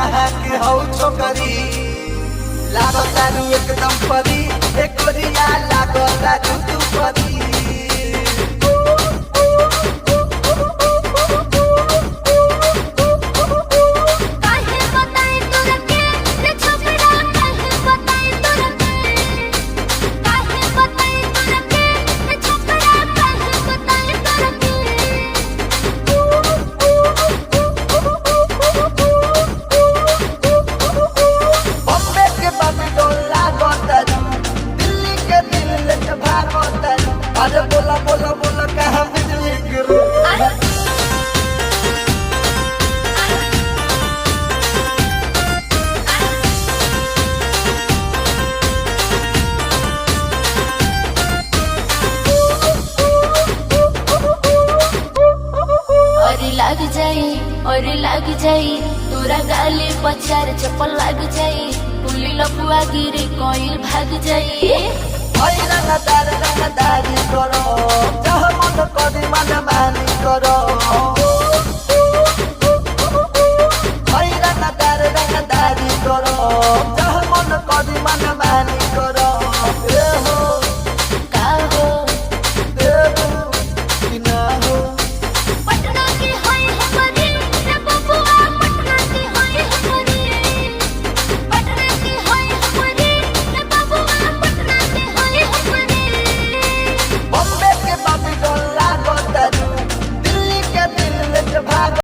कहाँ के हौ छोकरी लागो तारू एकदम परी एक गोरिया लागो तारू तू परी अरे बोला बोला बोला कहाँ बिजली गिरू और लग जाई तोरा गाली पचार चप्पल लग जाई पुली लपुआ गिरे कोइल भाग जाई रंगदारी करो जहाँ मन करी मन मानी करो